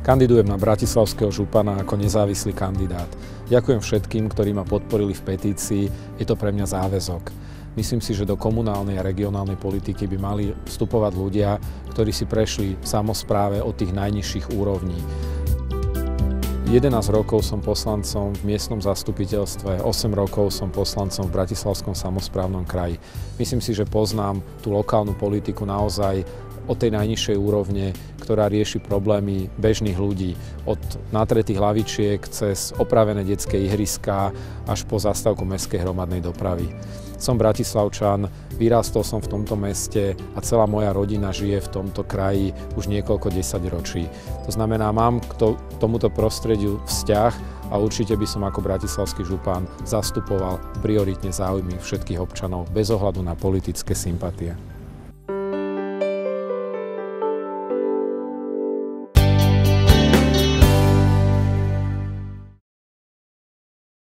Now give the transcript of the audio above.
Kandidujem na bratislavského župana ako nezávislý kandidát. Ďakujem všetkým, ktorí ma podporili v petícii, je to pre mňa záväzok. Myslím si, že do komunálnej a regionálnej politiky by mali vstupovať ľudia, ktorí si prešli v samospráve od tých najnižších úrovní. 11 rokov som poslancom v miestnom zastupiteľstve, 8 rokov som poslancom v Bratislavskom samosprávnom kraji. Myslím si, že poznám tú lokálnu politiku naozaj od tej najnižšej úrovne, ktorá rieši problémy bežných ľudí. Od natretých lavičiek cez opravené detské ihriská až po zastávku mestskej hromadnej dopravy. Som Bratislavčan, vyrástol som v tomto meste a celá moja rodina žije v tomto kraji už niekoľko desaťročí. To znamená, mám k tomuto prostrediu vzťah a určite by som ako bratislavský župan zastupoval prioritne záujmy všetkých občanov bez ohľadu na politické sympatie.